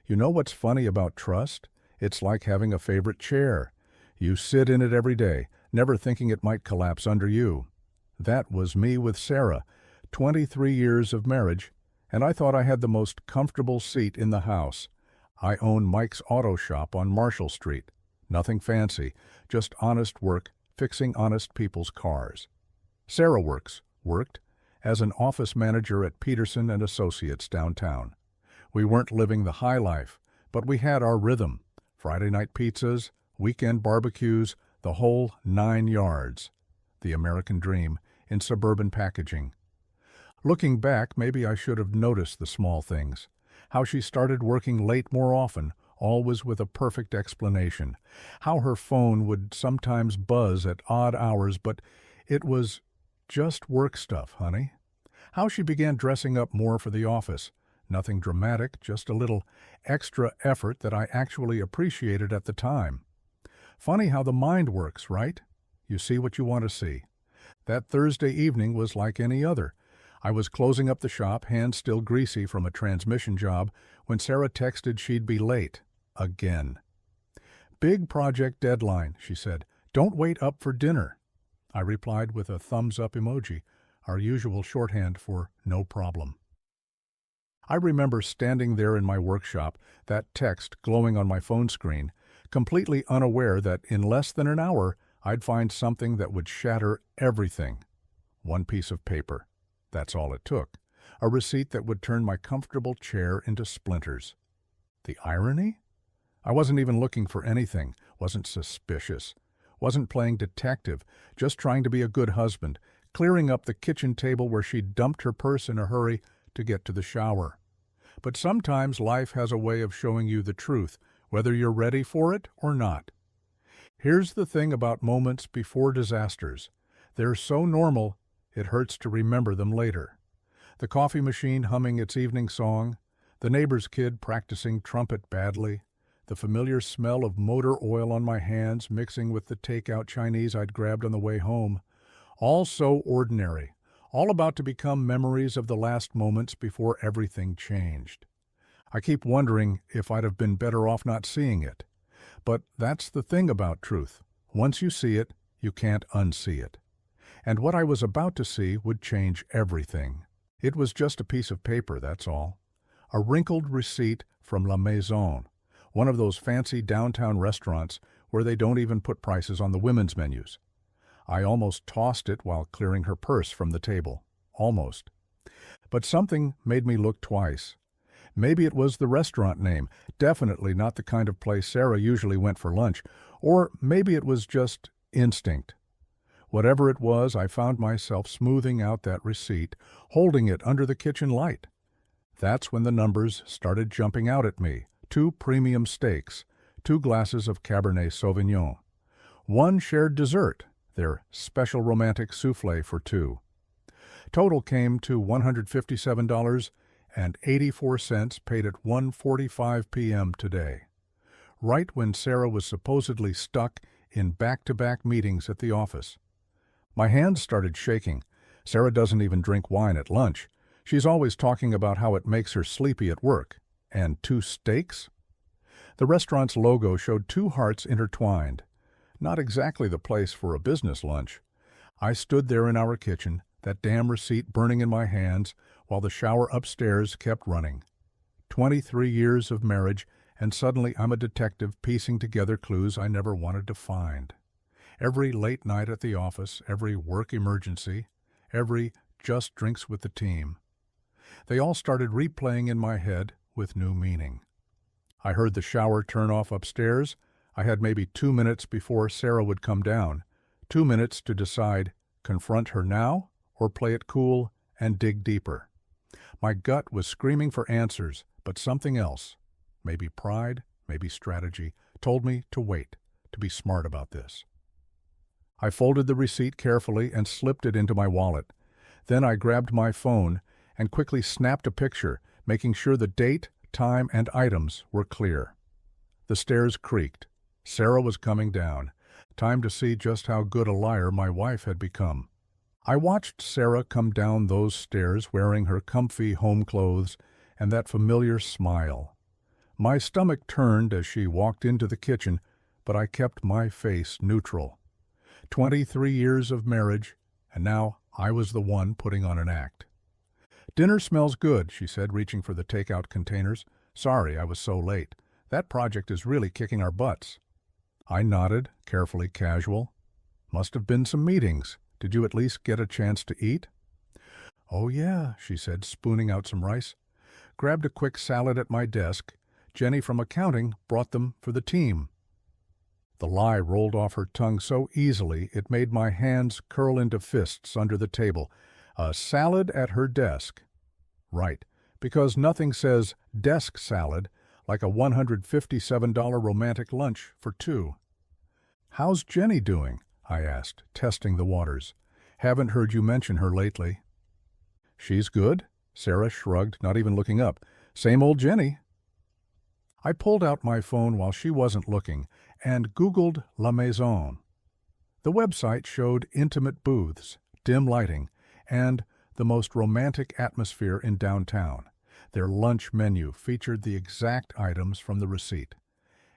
You know what's funny about trust? It's like having a favorite chair. You sit in it every day, never thinking it might collapse under you. That was me with Sarah, 23 years of marriage, and I thought I had the most comfortable seat in the house. I own Mike's Auto Shop on Marshall Street. Nothing fancy, just honest work fixing honest people's cars. Sarah worked as an office manager at Peterson and Associates downtown. We weren't living the high life, but we had our rhythm. Friday night pizzas, weekend barbecues, the whole 9 yards. The American dream in suburban packaging. Looking back, maybe I should have noticed the small things. How she started working late more often, always with a perfect explanation. How her phone would sometimes buzz at odd hours, but it was just work stuff, honey. How she began dressing up more for the office. Nothing dramatic, just a little extra effort that I actually appreciated at the time. Funny how the mind works, right? You see what you want to see. That Thursday evening was like any other. I was closing up the shop, hands still greasy from a transmission job, when Sarah texted she'd be late. Again. "Big project deadline," she said. "Don't wait up for dinner." I replied with a thumbs-up emoji, our usual shorthand for no problem. I remember standing there in my workshop, that text glowing on my phone screen, completely unaware that in less than an hour I'd find something that would shatter everything. One piece of paper. That's all it took. A receipt that would turn my comfortable chair into splinters. The irony? I wasn't even looking for anything, wasn't suspicious, wasn't playing detective, just trying to be a good husband, clearing up the kitchen table where she'd dumped her purse in a hurry to get to the shower. But sometimes life has a way of showing you the truth, whether you're ready for it or not. Here's the thing about moments before disasters. They're so normal, it hurts to remember them later. The coffee machine humming its evening song, the neighbor's kid practicing trumpet badly, the familiar smell of motor oil on my hands mixing with the takeout Chinese I'd grabbed on the way home. All so ordinary, all about to become memories of the last moments before everything changed. I keep wondering if I'd have been better off not seeing it. But that's the thing about truth. Once you see it, you can't unsee it. And what I was about to see would change everything. It was just a piece of paper, that's all. A wrinkled receipt from La Maison, one of those fancy downtown restaurants where they don't even put prices on the women's menus. I almost tossed it while clearing her purse from the table. Almost. But something made me look twice. Maybe it was the restaurant name, definitely not the kind of place Sarah usually went for lunch, or maybe it was just instinct. Whatever it was, I found myself smoothing out that receipt, holding it under the kitchen light. That's when the numbers started jumping out at me. 2 premium steaks, 2 glasses of Cabernet Sauvignon, 1 shared dessert, their special romantic soufflé for 2. Total came to $157.84 paid at 1:45 p.m. today, right when Sarah was supposedly stuck in back-to-back meetings at the office. My hands started shaking. Sarah doesn't even drink wine at lunch. She's always talking about how it makes her sleepy at work. And 2 steaks? The restaurant's logo showed 2 hearts intertwined. Not exactly the place for a business lunch. I stood there in our kitchen, that damn receipt burning in my hands, while the shower upstairs kept running. 23 years of marriage, and suddenly I'm a detective piecing together clues I never wanted to find. Every late night at the office, every work emergency, every just drinks with the team. They all started replaying in my head with new meaning. I heard the shower turn off upstairs. I had maybe 2 minutes before Sarah would come down. 2 minutes to decide, confront her now or play it cool and dig deeper. My gut was screaming for answers, but something else, maybe pride, maybe strategy, told me to wait, to be smart about this. I folded the receipt carefully and slipped it into my wallet. Then I grabbed my phone and quickly snapped a picture, making sure the date, time, and items were clear. The stairs creaked. Sarah was coming down. Time to see just how good a liar my wife had become. I watched Sarah come down those stairs wearing her comfy home clothes and that familiar smile. My stomach turned as she walked into the kitchen, but I kept my face neutral. 23 years of marriage, and now I was the one putting on an act. "Dinner smells good," she said, reaching for the takeout containers. "Sorry I was so late. That project is really kicking our butts." I nodded, carefully casual. "Must have been some meetings. Did you at least get a chance to eat?" "Oh yeah," she said, spooning out some rice. "Grabbed a quick salad at my desk. Jenny from accounting brought them for the team." The lie rolled off her tongue so easily it made my hands curl into fists under the table. A salad at her desk. Right, because nothing says desk salad like a $157 romantic lunch for two. "How's Jenny doing?" I asked, testing the waters. "Haven't heard you mention her lately." "She's good," Sarah shrugged, not even looking up. "Same old Jenny." I pulled out my phone while she wasn't looking and Googled La Maison. The website showed intimate booths, dim lighting, and the most romantic atmosphere in downtown. Their lunch menu featured the exact items from the receipt.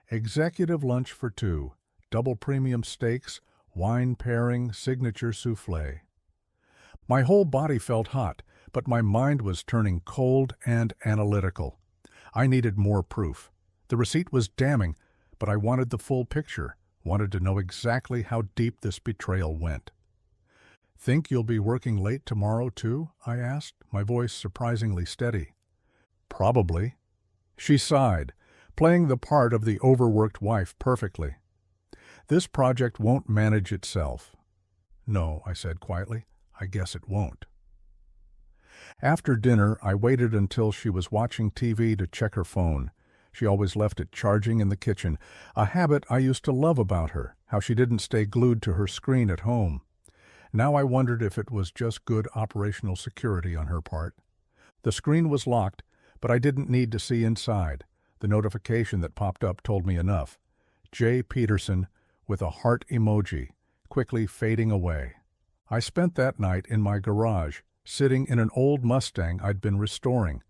Executive lunch for two, double premium steaks, wine pairing, signature soufflé. My whole body felt hot, but my mind was turning cold and analytical. I needed more proof. The receipt was damning, but I wanted the full picture, wanted to know exactly how deep this betrayal went. "Think you'll be working late tomorrow, too?" I asked, my voice surprisingly steady. "Probably." She sighed, playing the part of the overworked wife perfectly. "This project won't manage itself." "No," I said quietly. "I guess it won't." After dinner, I waited until she was watching TV to check her phone. She always left it charging in the kitchen, a habit I used to love about her, how she didn't stay glued to her screen at home. Now I wondered if it was just good operational security on her part. The screen was locked, but I didn't need to see inside. The notification that popped up told me enough. J. Peterson, with a heart emoji, quickly fading away. I spent that night in my garage, sitting in an old Mustang I'd been restoring.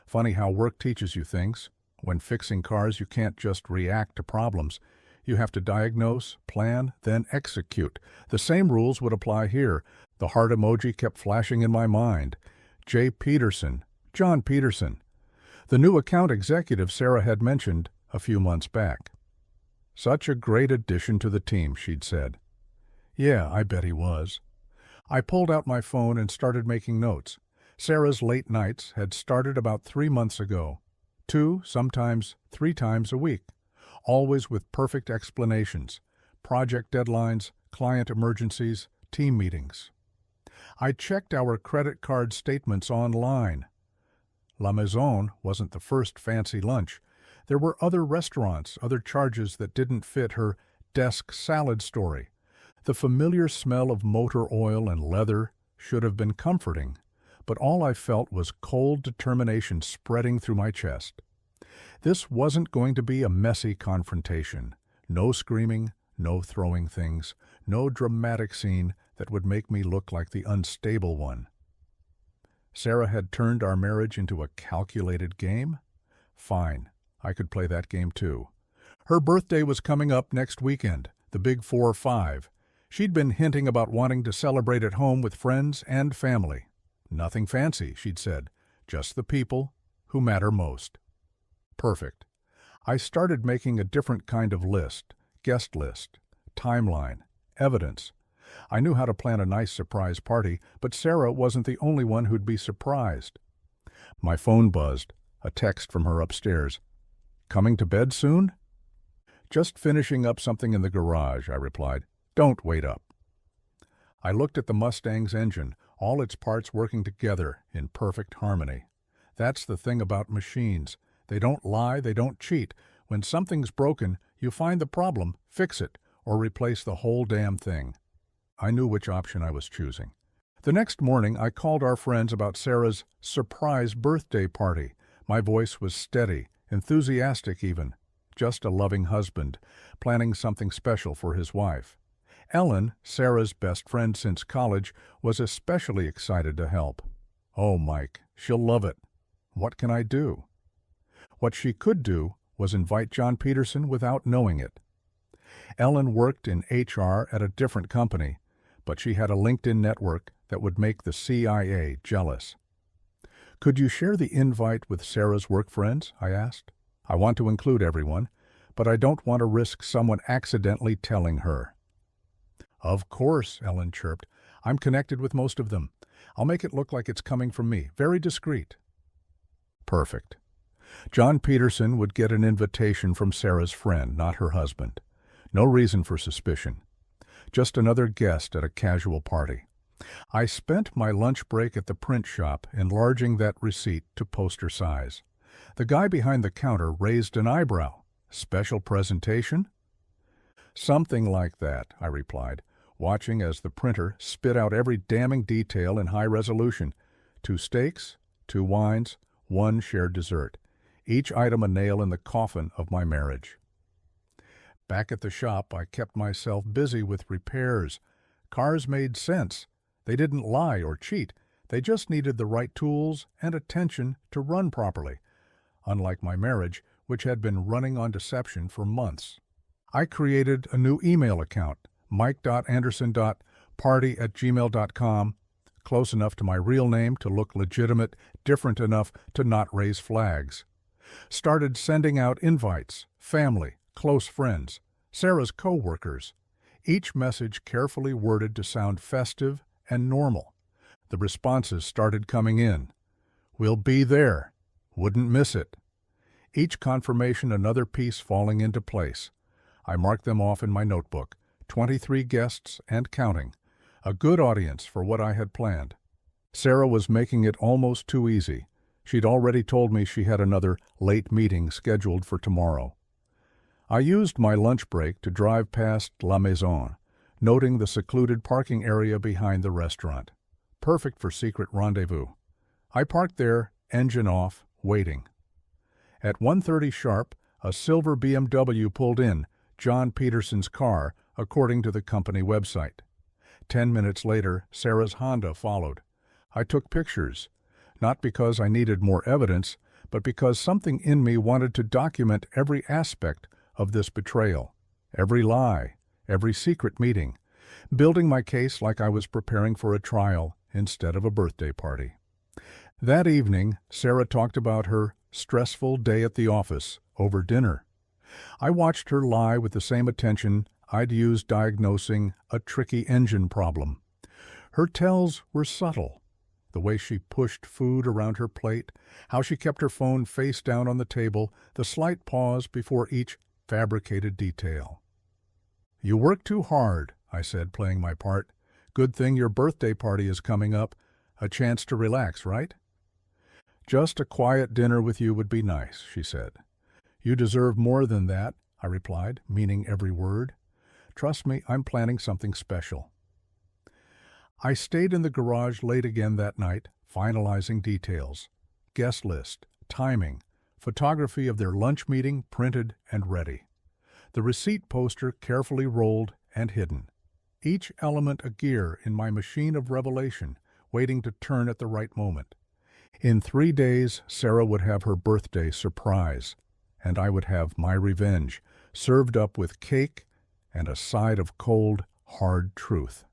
Funny how work teaches you things. When fixing cars, you can't just react to problems. You have to diagnose, plan, then execute. The same rules would apply here. The heart emoji kept flashing in my mind. J. Peterson, John Peterson, the new account executive Sarah had mentioned a few months back. "Such a great addition to the team," she'd said. Yeah, I bet he was. I pulled out my phone and started making notes. Sarah's late nights had started about 3 months ago. 2, sometimes 3 times a week, always with perfect explanations, project deadlines, client emergencies, team meetings. I checked our credit card statements online. La Maison wasn't the first fancy lunch. There were other restaurants, other charges that didn't fit her desk salad story. The familiar smell of motor oil and leather should have been comforting, but all I felt was cold determination spreading through my chest. This wasn't going to be a messy confrontation. No screaming, no throwing things, no dramatic scene that would make me look like the unstable one. Sarah had turned our marriage into a calculated game? Fine, I could play that game too. Her birthday was coming up next weekend, the big 4-5. She'd been hinting about wanting to celebrate at home with friends and family. Nothing fancy, she'd said, just the people who matter most. Perfect. I started making a different kind of list, guest list, timeline, evidence. I knew how to plan a nice surprise party, but Sarah wasn't the only one who'd be surprised. My phone buzzed, a text from her upstairs. "Coming to bed soon?" "Just finishing up something in the garage," I replied. "Don't wait up." I looked at the Mustang's engine, all its parts working together in perfect harmony. That's the thing about machines. They don't lie, they don't cheat. When something's broken, you find the problem, fix it, or replace the whole damn thing. I knew which option I was choosing. The next morning, I called our friends about Sarah's surprise birthday party. My voice was steady, enthusiastic even. Just a loving husband, planning something special for his wife. Ellen, Sarah's best friend since college, was especially excited to help. "Oh, Mike, she'll love it. What can I do?" What she could do was invite John Peterson without knowing it. Ellen worked in HR at a different company, but she had a LinkedIn network that would make the CIA jealous. "Could you share the invite with Sarah's work friends?" I asked. "I want to include everyone, but I don't want to risk someone accidentally telling her." "Of course," Ellen chirped. "I'm connected with most of them. I'll make it look like it's coming from me. Very discreet." Perfect. John Peterson would get an invitation from Sarah's friend, not her husband. No reason for suspicion. Just another guest at a casual party. I spent my lunch break at the print shop enlarging that receipt to poster size. The guy behind the counter raised an eyebrow. "Special presentation?" "Something like that," I replied, watching as the printer spit out every damning detail in high resolution. 2 steaks, 2 wines, 1 shared dessert. Each item a nail in the coffin of my marriage. Back at the shop, I kept myself busy with repairs. Cars made sense. They didn't lie or cheat. They just needed the right tools and attention to run properly, unlike my marriage, which had been running on deception for months. I created a new email account, mike.anderson.party@gmail.com, close enough to my real name to look legitimate, different enough to not raise flags. Started sending out invites, family, close friends, Sarah's co-workers, each message carefully worded to sound festive and normal. The responses started coming in. "We'll be there. Wouldn't miss it." Each confirmation another piece falling into place. I marked them off in my notebook. 23 guests and counting. A good audience for what I had planned. Sarah was making it almost too easy. She'd already told me she had another late meeting scheduled for tomorrow. I used my lunch break to drive past La Maison, noting the secluded parking area behind the restaurant. Perfect for secret rendezvous. I parked there, engine off, waiting. At 1:30 sharp, a silver BMW pulled in, John Peterson's car, according to the company website. 10 minutes later, Sarah's Honda followed. I took pictures, not because I needed more evidence, but because something in me wanted to document every aspect of this betrayal, every lie, every secret meeting, building my case like I was preparing for a trial instead of a birthday party. That evening, Sarah talked about her stressful day at the office over dinner. I watched her lie with the same attention I'd use diagnosing a tricky engine problem. Her tells were subtle. The way she pushed food around her plate, how she kept her phone face down on the table, the slight pause before each fabricated detail. "You work too hard," I said, playing my part. "Good thing your birthday party is coming up. A chance to relax, right?" "Just a quiet dinner with you would be nice," she said. "You deserve more than that," I replied, meaning every word. "Trust me, I'm planning something special." I stayed in the garage late again that night, finalizing details. Guest list, timing, photography of their lunch meeting printed and ready. The receipt poster carefully rolled and hidden. Each element a gear in my machine of revelation, waiting to turn at the right moment. In 3 days, Sarah would have her birthday surprise, and I would have my revenge, served up with cake and a side of cold, hard truth.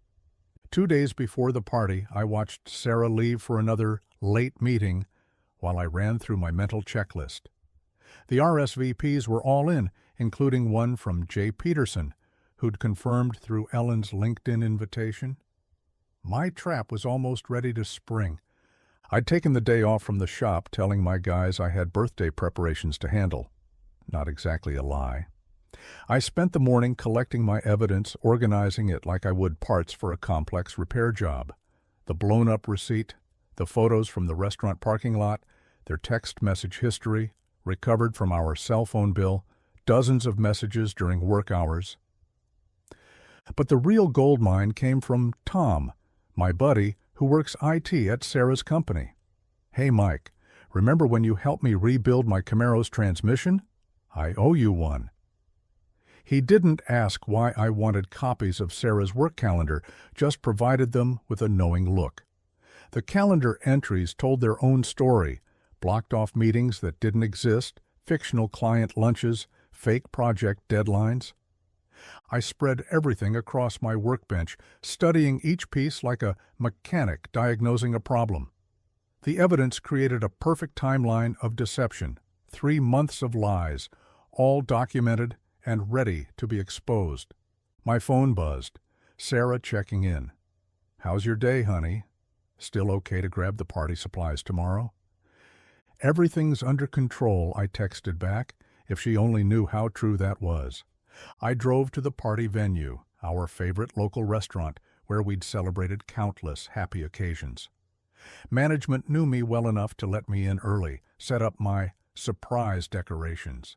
2 days before the party, I watched Sarah leave for another late meeting while I ran through my mental checklist. The RSVPs were all in, including one from J. Peterson, who'd confirmed through Ellen's LinkedIn invitation. My trap was almost ready to spring. I'd taken the day off from the shop, telling my guys I had birthday preparations to handle. Not exactly a lie. I spent the morning collecting my evidence, organizing it like I would parts for a complex repair job. The blown-up receipt, the photos from the restaurant parking lot, their text message history, recovered from our cell phone bill, dozens of messages during work hours. But the real gold mine came from Tom, my buddy, who works IT at Sarah's company. "Hey, Mike, remember when you helped me rebuild my Camaro's transmission? I owe you one." He didn't ask why I wanted copies of Sarah's work calendar, just provided them with a knowing look. The calendar entries told their own story, blocked off meetings that didn't exist, fictional client lunches, fake project deadlines. I spread everything across my workbench, studying each piece like a mechanic diagnosing a problem. The evidence created a perfect timeline of deception, 3 months of lies, all documented and ready to be exposed. My phone buzzed. Sarah checking in. "How's your day, honey? Still okay to grab the party supplies tomorrow?" "Everything's under control," I texted back, if she only knew how true that was. I drove to the party venue, our favorite local restaurant, where we'd celebrated countless happy occasions. Management knew me well enough to let me in early, set up my surprise decorations.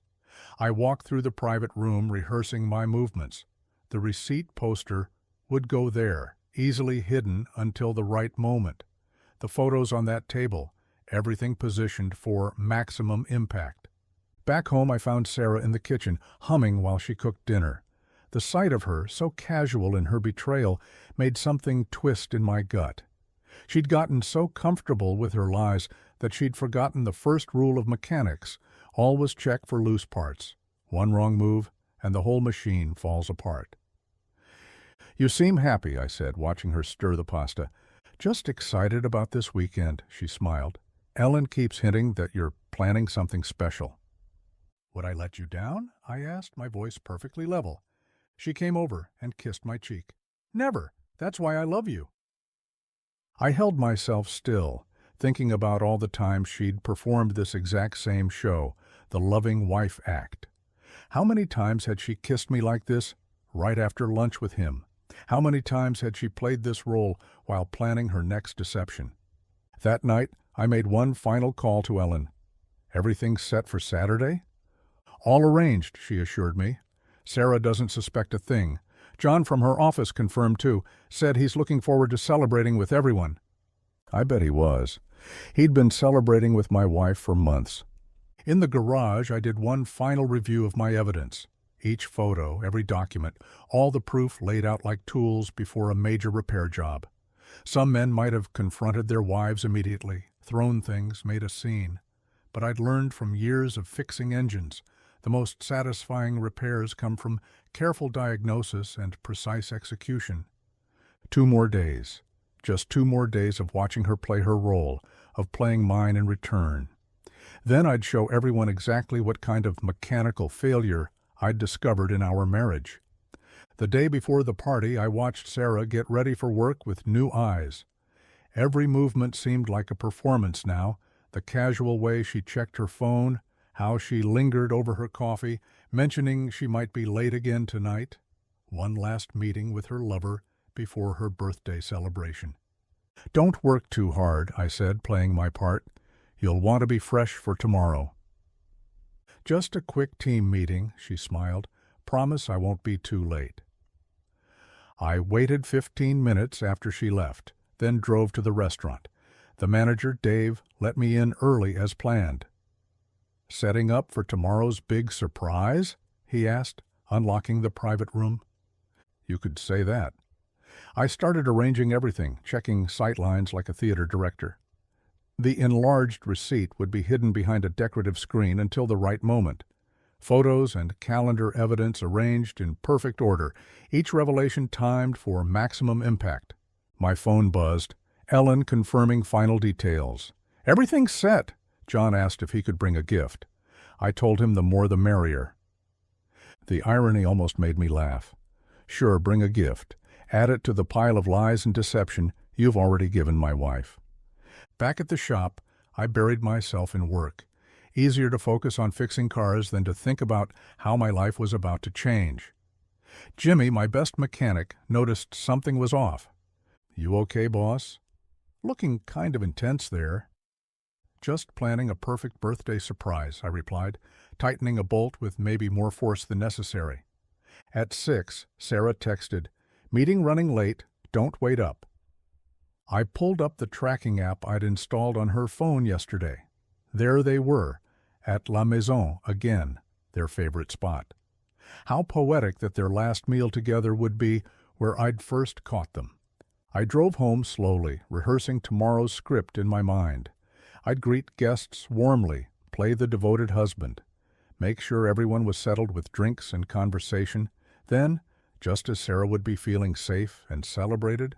I walked through the private room rehearsing my movements. The receipt poster would go there, easily hidden until the right moment. The photos on that table, everything positioned for maximum impact. Back home, I found Sarah in the kitchen, humming while she cooked dinner. The sight of her, so casual in her betrayal, made something twist in my gut. She'd gotten so comfortable with her lies that she'd forgotten the first rule of mechanics: always check for loose parts. One wrong move, and the whole machine falls apart. "You seem happy," I said, watching her stir the pasta. "Just excited about this weekend," she smiled. "Ellen keeps hinting that you're planning something special." "Would I let you down?" I asked, my voice perfectly level. She came over and kissed my cheek. "Never. That's why I love you." I held myself still, thinking about all the times she'd performed this exact same show, the loving wife act. How many times had she kissed me like this, right after lunch with him? How many times had she played this role while planning her next deception? That night, I made one final call to Ellen. "Everything set for Saturday?" "All arranged," she assured me. "Sarah doesn't suspect a thing. John from her office confirmed too, said he's looking forward to celebrating with everyone." I bet he was. He'd been celebrating with my wife for months. In the garage, I did one final review of my evidence. Each photo, every document, all the proof laid out like tools before a major repair job. Some men might have confronted their wives immediately, thrown things, made a scene. But I'd learned from years of fixing engines, the most satisfying repairs come from careful diagnosis and precise execution. 2 more days. Just 2 more days of watching her play her role, of playing mine in return. Then I'd show everyone exactly what kind of mechanical failure I'd discovered in our marriage. The day before the party, I watched Sarah get ready for work with new eyes. Every movement seemed like a performance now, the casual way she checked her phone, how she lingered over her coffee, mentioning she might be late again tonight. One last meeting with her lover before her birthday celebration. "Don't work too hard," I said, playing my part. "You'll want to be fresh for tomorrow." "Just a quick team meeting," she smiled. "Promise I won't be too late." I waited 15 minutes after she left, then drove to the restaurant. The manager, Dave, let me in early as planned. "Setting up for tomorrow's big surprise?" he asked, unlocking the private room. "You could say that." I started arranging everything, checking sightlines like a theater director. The enlarged receipt would be hidden behind a decorative screen until the right moment. Photos and calendar evidence arranged in perfect order, each revelation timed for maximum impact. My phone buzzed, Ellen confirming final details. "Everything's set." John asked if he could bring a gift. I told him the more the merrier. The irony almost made me laugh. "Sure, bring a gift. Add it to the pile of lies and deception you've already given my wife." Back at the shop, I buried myself in work. Easier to focus on fixing cars than to think about how my life was about to change. Jimmy, my best mechanic, noticed something was off. "You okay, boss?" "Looking kind of intense there." "Just planning a perfect birthday surprise," I replied, tightening a bolt with maybe more force than necessary. At 6, Sarah texted, "Meeting running late, don't wait up." I pulled up the tracking app I'd installed on her phone yesterday. There they were, at La Maison again, their favorite spot. How poetic that their last meal together would be where I'd first caught them. I drove home slowly, rehearsing tomorrow's script in my mind. I'd greet guests warmly, play the devoted husband. make sure everyone was settled with drinks and conversation. Then, just as Sarah would be feeling safe and celebrated,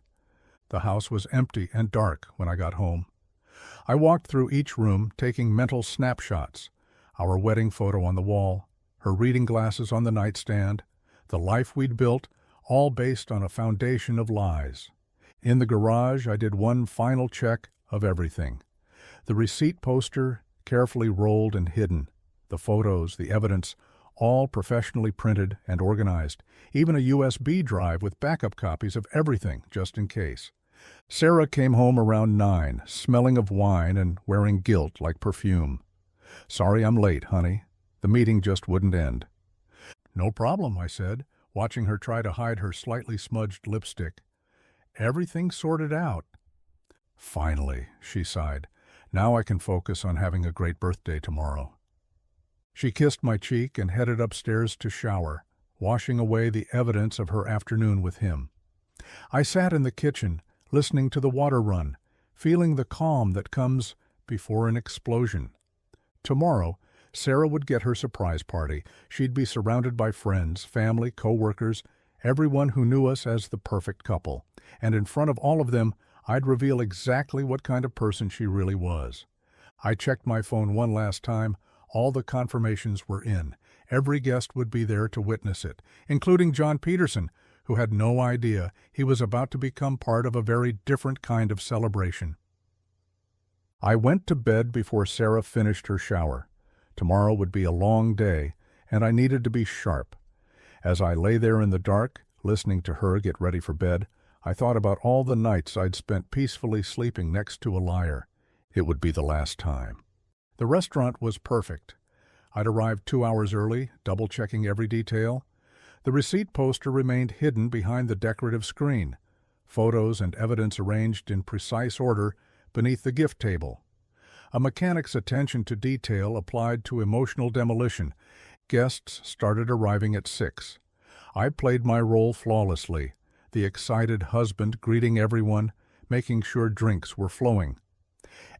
the house was empty and dark when I got home. I walked through each room, taking mental snapshots. Our wedding photo on the wall, her reading glasses on the nightstand, the life we'd built, all based on a foundation of lies. In the garage, I did one final check of everything. The receipt poster, carefully rolled and hidden. The photos, the evidence, all professionally printed and organized. Even a USB drive with backup copies of everything, just in case. Sarah came home around 9, smelling of wine and wearing guilt like perfume. "Sorry I'm late, honey. The meeting just wouldn't end." "No problem," I said, watching her try to hide her slightly smudged lipstick. "Everything's sorted out." "Finally," she sighed. "Now I can focus on having a great birthday tomorrow." She kissed my cheek and headed upstairs to shower, washing away the evidence of her afternoon with him. I sat in the kitchen, listening to the water run, feeling the calm that comes before an explosion. Tomorrow, Sarah would get her surprise party. She'd be surrounded by friends, family, co-workers, everyone who knew us as the perfect couple. And in front of all of them, I'd reveal exactly what kind of person she really was. I checked my phone one last time. All the confirmations were in. Every guest would be there to witness it, including John Peterson, who had no idea he was about to become part of a very different kind of celebration. I went to bed before Sarah finished her shower. Tomorrow would be a long day, and I needed to be sharp. As I lay there in the dark, listening to her get ready for bed, I thought about all the nights I'd spent peacefully sleeping next to a liar. It would be the last time. The restaurant was perfect. I'd arrived 2 hours early, double-checking every detail. The receipt poster remained hidden behind the decorative screen, photos and evidence arranged in precise order beneath the gift table. A mechanic's attention to detail applied to emotional demolition. Guests started arriving at 6. I played my role flawlessly, the excited husband greeting everyone, making sure drinks were flowing.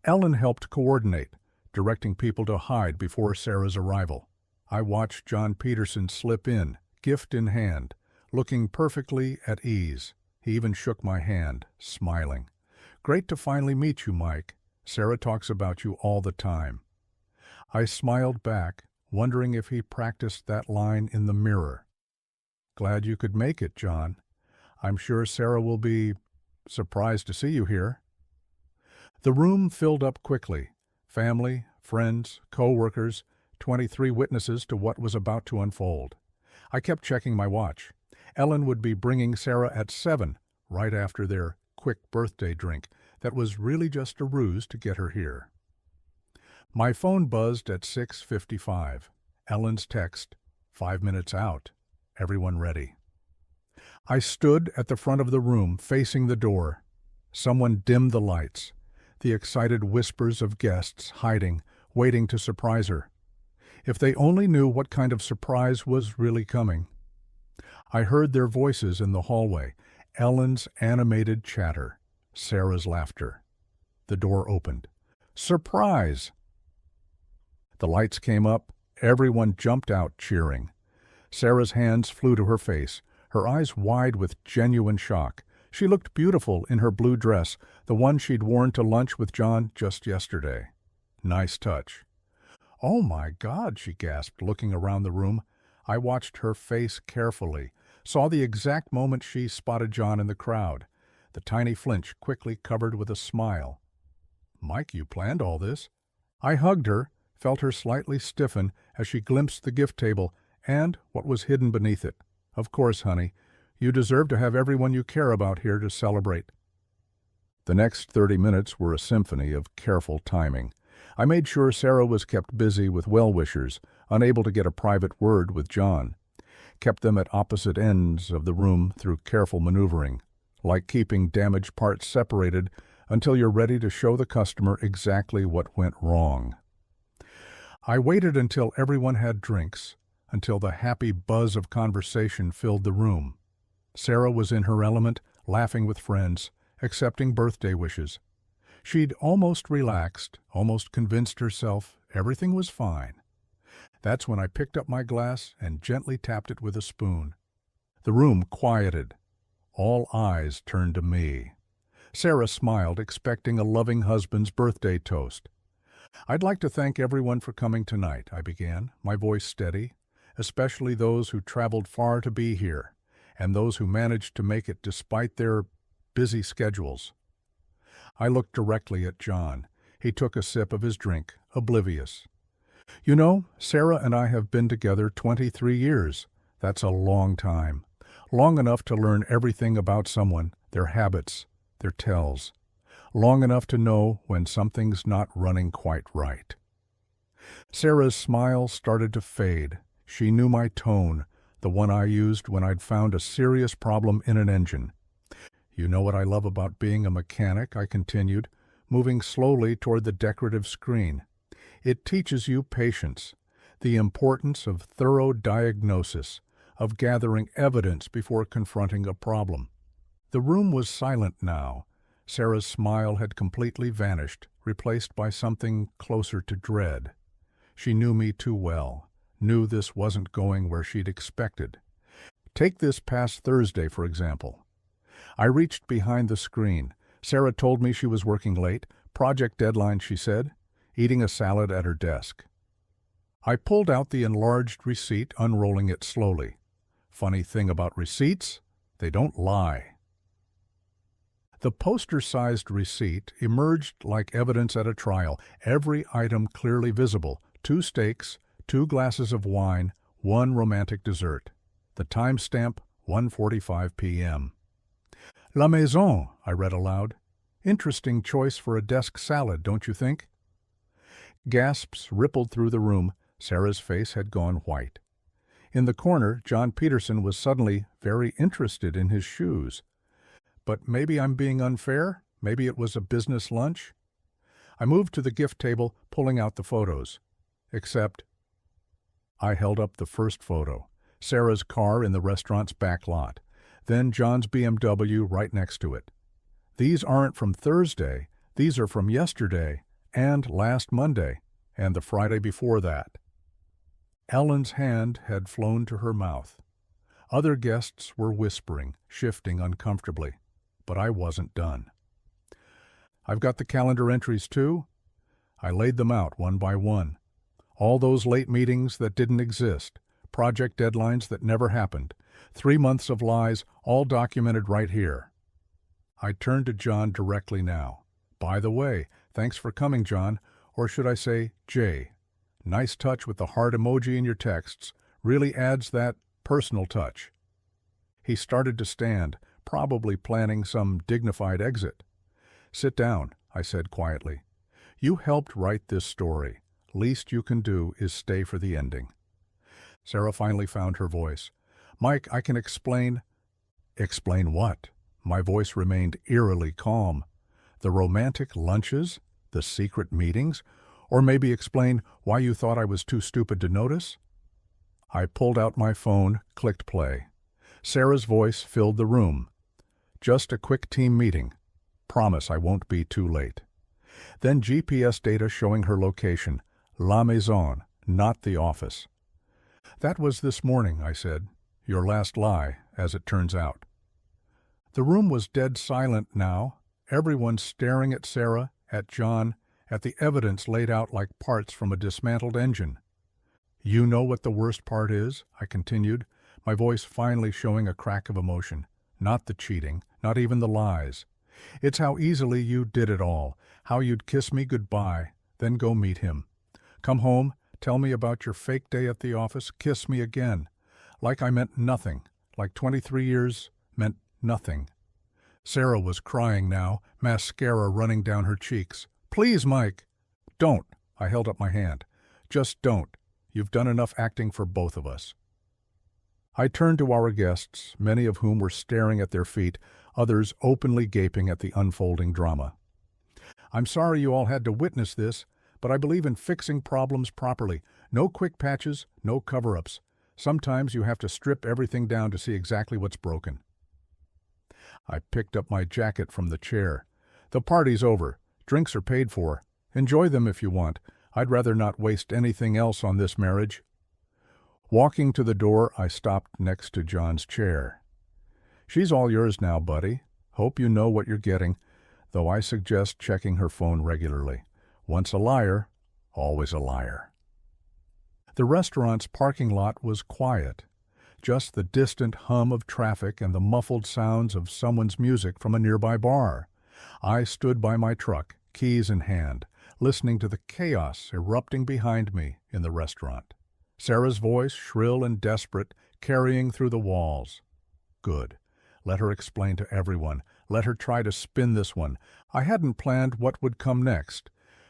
Ellen helped coordinate, directing people to hide before Sarah's arrival. I watched John Peterson slip in, gift in hand, looking perfectly at ease. He even shook my hand, smiling. "Great to finally meet you, Mike. Sarah talks about you all the time." I smiled back, wondering if he practiced that line in the mirror. "Glad you could make it, John. I'm sure Sarah will be surprised to see you here." The room filled up quickly. Family, friends, co-workers, 23 witnesses to what was about to unfold. I kept checking my watch. Ellen would be bringing Sarah at 7, right after their quick birthday drink that was really just a ruse to get her here. My phone buzzed at 6:55. Ellen's text, 5 minutes out. Everyone ready. I stood at the front of the room, facing the door. Someone dimmed the lights. The excited whispers of guests hiding, waiting to surprise her. If they only knew what kind of surprise was really coming. I heard their voices in the hallway, Ellen's animated chatter, Sarah's laughter. The door opened. Surprise! The lights came up. Everyone jumped out cheering. Sarah's hands flew to her face, her eyes wide with genuine shock. She looked beautiful in her blue dress, the one she'd worn to lunch with John just yesterday. Nice touch. "Oh my God," she gasped, looking around the room. I watched her face carefully, saw the exact moment she spotted John in the crowd. The tiny flinch quickly covered with a smile. "Mike, you planned all this?" I hugged her, felt her slightly stiffen as she glimpsed the gift table and what was hidden beneath it. "Of course, honey. You deserve to have everyone you care about here to celebrate." The next 30 minutes were a symphony of careful timing. I made sure Sarah was kept busy with well-wishers, unable to get a private word with John. Kept them at opposite ends of the room through careful maneuvering, like keeping damaged parts separated until you're ready to show the customer exactly what went wrong. I waited until everyone had drinks, until the happy buzz of conversation filled the room. Sarah was in her element, laughing with friends, accepting birthday wishes. She'd almost relaxed, almost convinced herself everything was fine. That's when I picked up my glass and gently tapped it with a spoon. The room quieted. All eyes turned to me. Sarah smiled, expecting a loving husband's birthday toast. "I'd like to thank everyone for coming tonight," I began, my voice steady, "especially those who traveled far to be here, and those who managed to make it despite their busy schedules." I looked directly at John. He took a sip of his drink, oblivious. "You know, Sarah and I have been together 23 years. That's a long time. Long enough to learn everything about someone, their habits, their tells. Long enough to know when something's not running quite right." Sarah's smile started to fade. She knew my tone, the one I used when I'd found a serious problem in an engine. "You know what I love about being a mechanic," I continued, moving slowly toward the decorative screen. "It teaches you patience, the importance of thorough diagnosis, of gathering evidence before confronting a problem." The room was silent now. Sarah's smile had completely vanished, replaced by something closer to dread. She knew me too well, knew this wasn't going where she'd expected. Take this past Thursday, for example. I reached behind the screen. Sarah told me she was working late, project deadline, she said, eating a salad at her desk. I pulled out the enlarged receipt, unrolling it slowly. Funny thing about receipts, they don't lie. The poster-sized receipt emerged like evidence at a trial, every item clearly visible: 2 steaks, 2 glasses of wine, 1 romantic dessert. The timestamp, 1:45 p.m. "La maison," I read aloud. "Interesting choice for a desk salad, don't you think?" Gasps rippled through the room. Sarah's face had gone white. In the corner, John Peterson was suddenly very interested in his shoes. But maybe I'm being unfair? Maybe it was a business lunch? I moved to the gift table, pulling out the photos. Except I held up the first photo, Sarah's car in the restaurant's back lot, then John's BMW right next to it. These aren't from Thursday, these are from yesterday, and last Monday, and the Friday before that. Ellen's hand had flown to her mouth. Other guests were whispering, shifting uncomfortably, but I wasn't done. "I've got the calendar entries too." I laid them out one by one. All those late meetings that didn't exist, project deadlines that never happened, 3 months of lies, all documented right here. I turned to John directly now. "By the way, thanks for coming, John, or should I say Jay. Nice touch with the heart emoji in your texts, really adds that personal touch." He started to stand, probably planning some dignified exit. "Sit down," I said quietly. "You helped write this story. Least you can do is stay for the ending." Sarah finally found her voice. "Mike, I can explain." "Explain what?" My voice remained eerily calm. "The romantic lunches? The secret meetings? Or maybe explain why you thought I was too stupid to notice?" I pulled out my phone, clicked play. Sarah's voice filled the room. "Just a quick team meeting. Promise I won't be too late." Then GPS data showing her location, La Maison, not the office. "That was this morning," I said. "Your last lie, as it turns out." The room was dead silent now, everyone staring at Sarah, at John, at the evidence laid out like parts from a dismantled engine. "You know what the worst part is?" I continued, my voice finally showing a crack of emotion. "Not the cheating, not even the lies. It's how easily you did it all, how you'd kiss me goodbye, then go meet him. Come home, tell me about your fake day at the office, kiss me again. Like I meant nothing, like 23 years meant nothing." Sarah was crying now, mascara running down her cheeks. "Please, Mike." "Don't." I held up my hand. "Just don't. You've done enough acting for both of us." I turned to our guests, many of whom were staring at their feet, others openly gaping at the unfolding drama. "I'm sorry you all had to witness this, but I believe in fixing problems properly. No quick patches, no cover-ups. Sometimes you have to strip everything down to see exactly what's broken." I picked up my jacket from the chair. "The party's over. Drinks are paid for. Enjoy them if you want. I'd rather not waste anything else on this marriage." Walking to the door, I stopped next to John's chair. "She's all yours now, buddy. Hope you know what you're getting, though I suggest checking her phone regularly. Once a liar, always a liar." The restaurant's parking lot was quiet, just the distant hum of traffic and the muffled sounds of someone's music from a nearby bar. I stood by my truck, keys in hand, listening to the chaos erupting behind me in the restaurant. Sarah's voice, shrill and desperate, carrying through the walls. Good. Let her explain to everyone. Let her try to spin this one. I hadn't planned what would come next.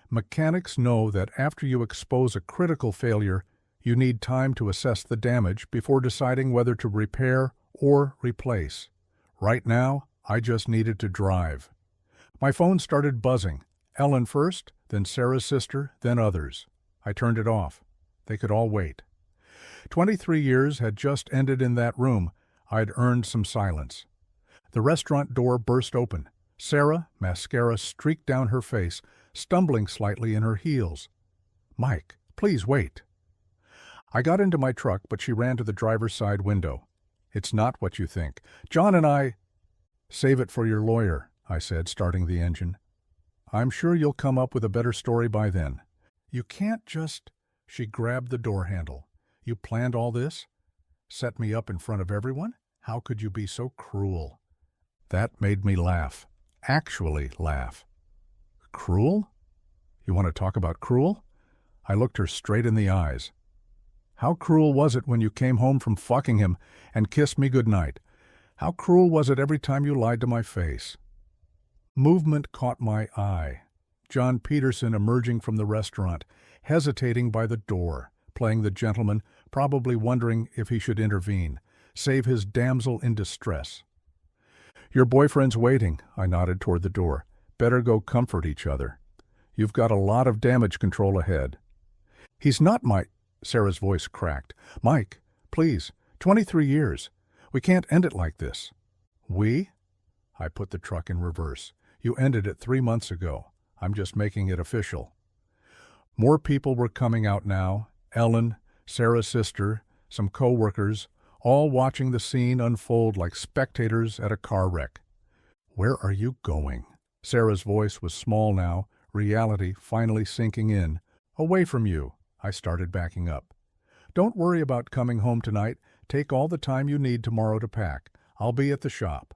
Mechanics know that after you expose a critical failure, you need time to assess the damage before deciding whether to repair or replace. Right now, I just needed to drive. My phone started buzzing. Ellen first, then Sarah's sister, then others. I turned it off. They could all wait. 23 years had just ended in that room. I'd earned some silence. The restaurant door burst open. Sarah, mascara streaked down her face, stumbling slightly in her heels. "Mike, please wait." I got into my truck, but she ran to the driver's side window. "It's not what you think. John and I—" "Save it for your lawyer," I said, starting the engine. "I'm sure you'll come up with a better story by then. You can't just—" She grabbed the door handle. "You planned all this? Set me up in front of everyone? How could you be so cruel?" That made me laugh. Actually laugh. "Cruel? You want to talk about cruel?" I looked her straight in the eyes. "How cruel was it when you came home from fucking him and kissed me goodnight? How cruel was it every time you lied to my face?" Movement caught my eye. John Peterson emerging from the restaurant, hesitating by the door, playing the gentleman, probably wondering if he should intervene, save his damsel in distress. "Your boyfriend's waiting," I nodded toward the door. "Better go comfort each other. You've got a lot of damage control ahead." "He's not my—" Sarah's voice cracked. "Mike, please, 23 years. We can't end it like this." "We?" I put the truck in reverse. "You ended it 3 months ago. I'm just making it official." More people were coming out now. Ellen, Sarah's sister, some co-workers, all watching the scene unfold like spectators at a car wreck. "Where are you going?" Sarah's voice was small now, reality finally sinking in. "Away from you." I started backing up. "Don't worry about coming home tonight. Take all the time you need tomorrow to pack. I'll be at the shop."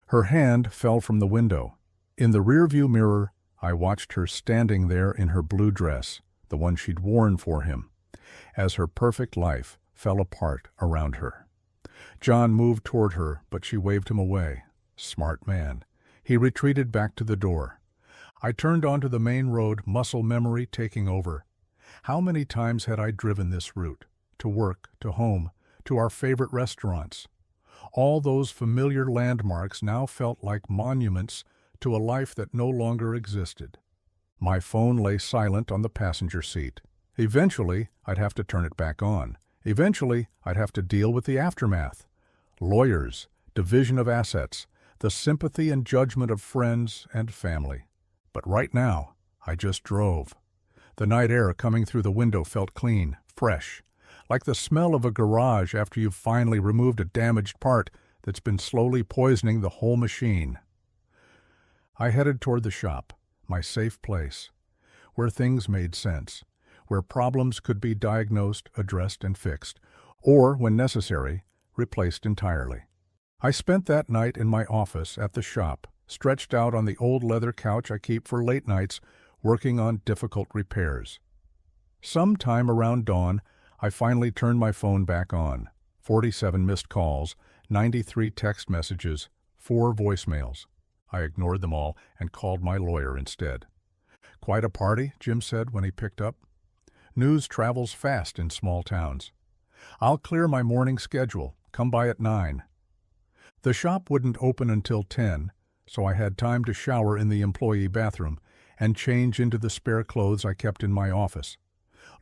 Her hand fell from the window. In the rearview mirror, I watched her standing there in her blue dress, the one she'd worn for him, as her perfect life fell apart around her. John moved toward her, but she waved him away. Smart man. He retreated back to the door. I turned onto the main road, muscle memory taking over. How many times had I driven this route? To work, to home, to our favorite restaurants. All those familiar landmarks now felt like monuments to a life that no longer existed. My phone lay silent on the passenger seat. Eventually, I'd have to turn it back on. Eventually, I'd have to deal with the aftermath. Lawyers, division of assets, the sympathy and judgment of friends and family. But right now, I just drove. The night air coming through the window felt clean, fresh, like the smell of a garage after you've finally removed a damaged part that's been slowly poisoning the whole machine. I headed toward the shop, my safe place, where things made sense, where problems could be diagnosed, addressed, and fixed, or, when necessary, replaced entirely. I spent that night in my office at the shop, stretched out on the old leather couch I keep for late nights, working on difficult repairs. Sometime around dawn, I finally turned my phone back on. 47 missed calls, 93 text messages, 4 voicemails. I ignored them all and called my lawyer instead. "Quite a party," Jim said when he picked up. "News travels fast in small towns. I'll clear my morning schedule. Come by at 9. The shop wouldn't open until 10, so I had time to shower in the employee bathroom and change into the spare clothes I kept in my office.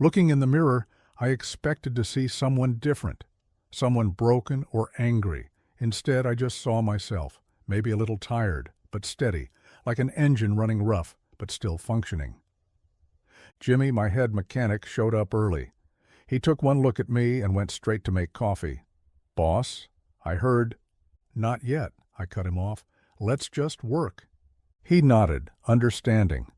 Looking in the mirror, I expected to see someone different, someone broken or angry. Instead, I just saw myself, maybe a little tired, but steady, like an engine running rough, but still functioning. Jimmy, my head mechanic, showed up early. He took one look at me and went straight to make coffee. "Boss, I heard—" "Not yet," I cut him off. "Let's just work." He nodded, understanding.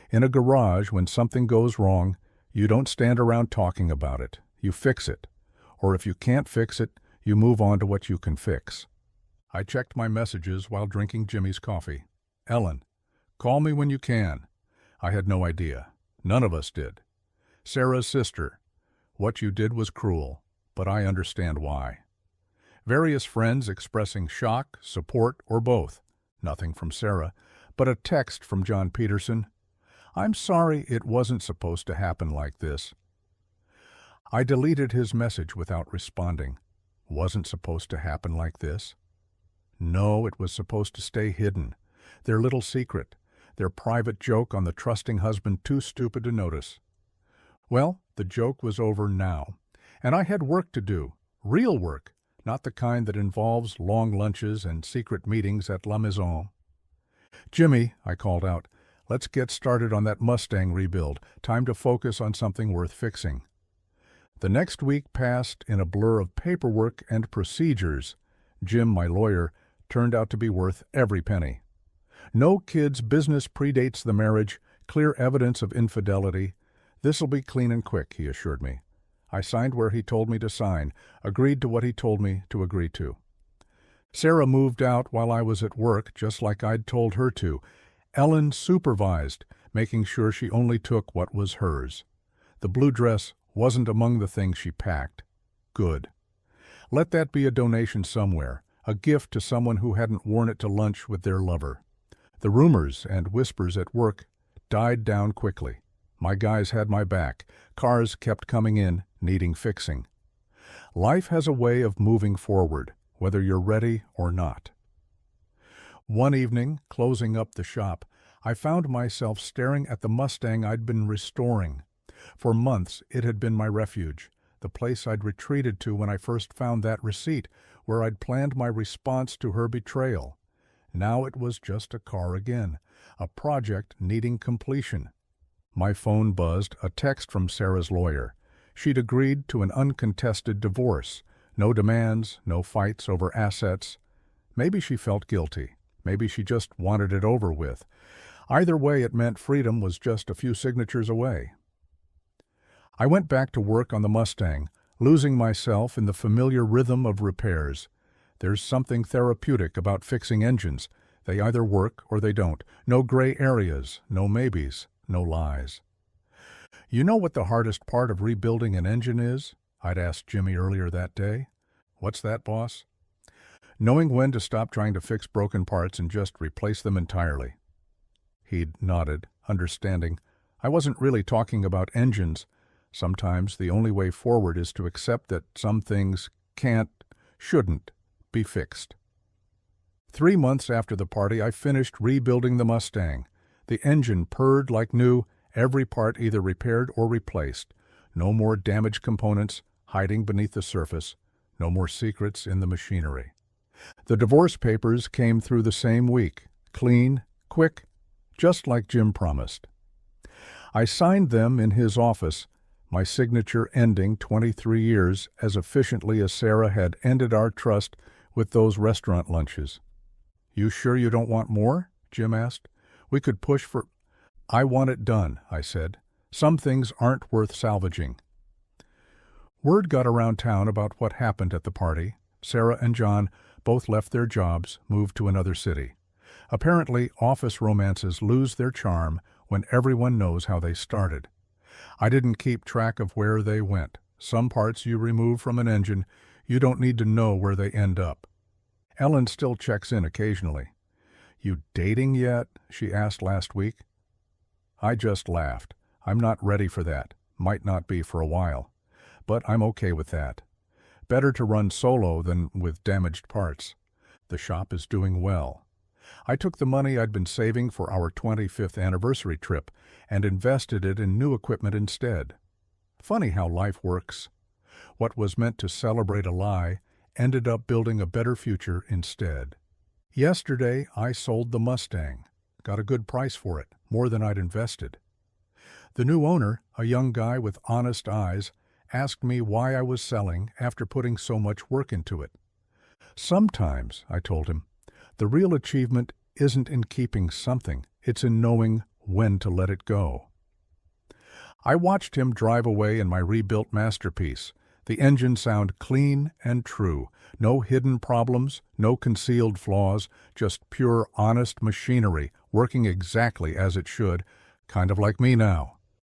In a garage, when something goes wrong, you don't stand around talking about it. You fix it. Or if you can't fix it, you move on to what you can fix. I checked my messages while drinking Jimmy's coffee. "Ellen, call me when you can." I had no idea. None of us did. "Sarah's sister. What you did was cruel, but I understand why." Various friends expressing shock, support, or both. Nothing from Sarah, but a text from John Peterson. "I'm sorry it wasn't supposed to happen like this." I deleted his message without responding. Wasn't supposed to happen like this? No, it was supposed to stay hidden. Their little secret. Their private joke on the trusting husband too stupid to notice. Well, the joke was over now, and I had work to do. Real work, not the kind that involves long lunches and secret meetings at La Maison. "Jimmy," I called out, "let's get started on that Mustang rebuild. Time to focus on something worth fixing." The next week passed in a blur of paperwork and procedures. Jim, my lawyer, turned out to be worth every penny. "No kid's business predates the marriage, clear evidence of infidelity. This'll be clean and quick," he assured me. I signed where he told me to sign, agreed to what he told me to agree to. Sarah moved out while I was at work, just like I'd told her to. Ellen supervised, making sure she only took what was hers. The blue dress wasn't among the things she packed. Good. Let that be a donation somewhere, a gift to someone who hadn't worn it to lunch with their lover. The rumors and whispers at work died down quickly. My guys had my back. Cars kept coming in, needing fixing. Life has a way of moving forward, whether you're ready or not. One evening, closing up the shop, I found myself staring at the Mustang I'd been restoring. For months, it had been my refuge, the place I'd retreated to when I first found that receipt, where I'd planned my response to her betrayal. Now it was just a car again, a project needing completion. My phone buzzed, a text from Sarah's lawyer. She'd agreed to an uncontested divorce. No demands, no fights over assets. Maybe she felt guilty. Maybe she just wanted it over with. Either way, it meant freedom was just a few signatures away. I went back to work on the Mustang, losing myself in the familiar rhythm of repairs. There's something therapeutic about fixing engines. They either work or they don't. No gray areas, no maybes, no lies. "You know what the hardest part of rebuilding an engine is?" I'd asked Jimmy earlier that day. "What's that, boss?" "Knowing when to stop trying to fix broken parts and just replace them entirely." He'd nodded, understanding. I wasn't really talking about engines. Sometimes the only way forward is to accept that some things can't, shouldn't, be fixed. 3 months after the party, I finished rebuilding the Mustang. The engine purred like new, every part either repaired or replaced. No more damaged components hiding beneath the surface. No more secrets in the machinery. The divorce papers came through the same week. Clean, quick, just like Jim promised. I signed them in his office, my signature ending 23 years as efficiently as Sarah had ended our trust with those restaurant lunches. "You sure you don't want more?" Jim asked. "We could push for—" "I want it done," I said. "Some things aren't worth salvaging." Word got around town about what happened at the party. Sarah and John both left their jobs, moved to another city. Apparently, office romances lose their charm when everyone knows how they started. I didn't keep track of where they went. Some parts you remove from an engine, you don't need to know where they end up. Ellen still checks in occasionally. "You dating yet?" she asked last week. I just laughed. I'm not ready for that. Might not be for a while. But I'm okay with that. Better to run solo than with damaged parts. The shop is doing well. I took the money I'd been saving for our 25th anniversary trip and invested it in new equipment instead. Funny how life works. What was meant to celebrate a lie ended up building a better future instead. Yesterday, I sold the Mustang. Got a good price for it, more than I'd invested. The new owner, a young guy with honest eyes, asked me why I was selling after putting so much work into it. Sometimes, I told him, the real achievement isn't in keeping something, it's in knowing when to let it go. I watched him drive away in my rebuilt masterpiece. The engine sound clean and true. No hidden problems, no concealed flaws, just pure, honest machinery working exactly as it should, kind of like me now.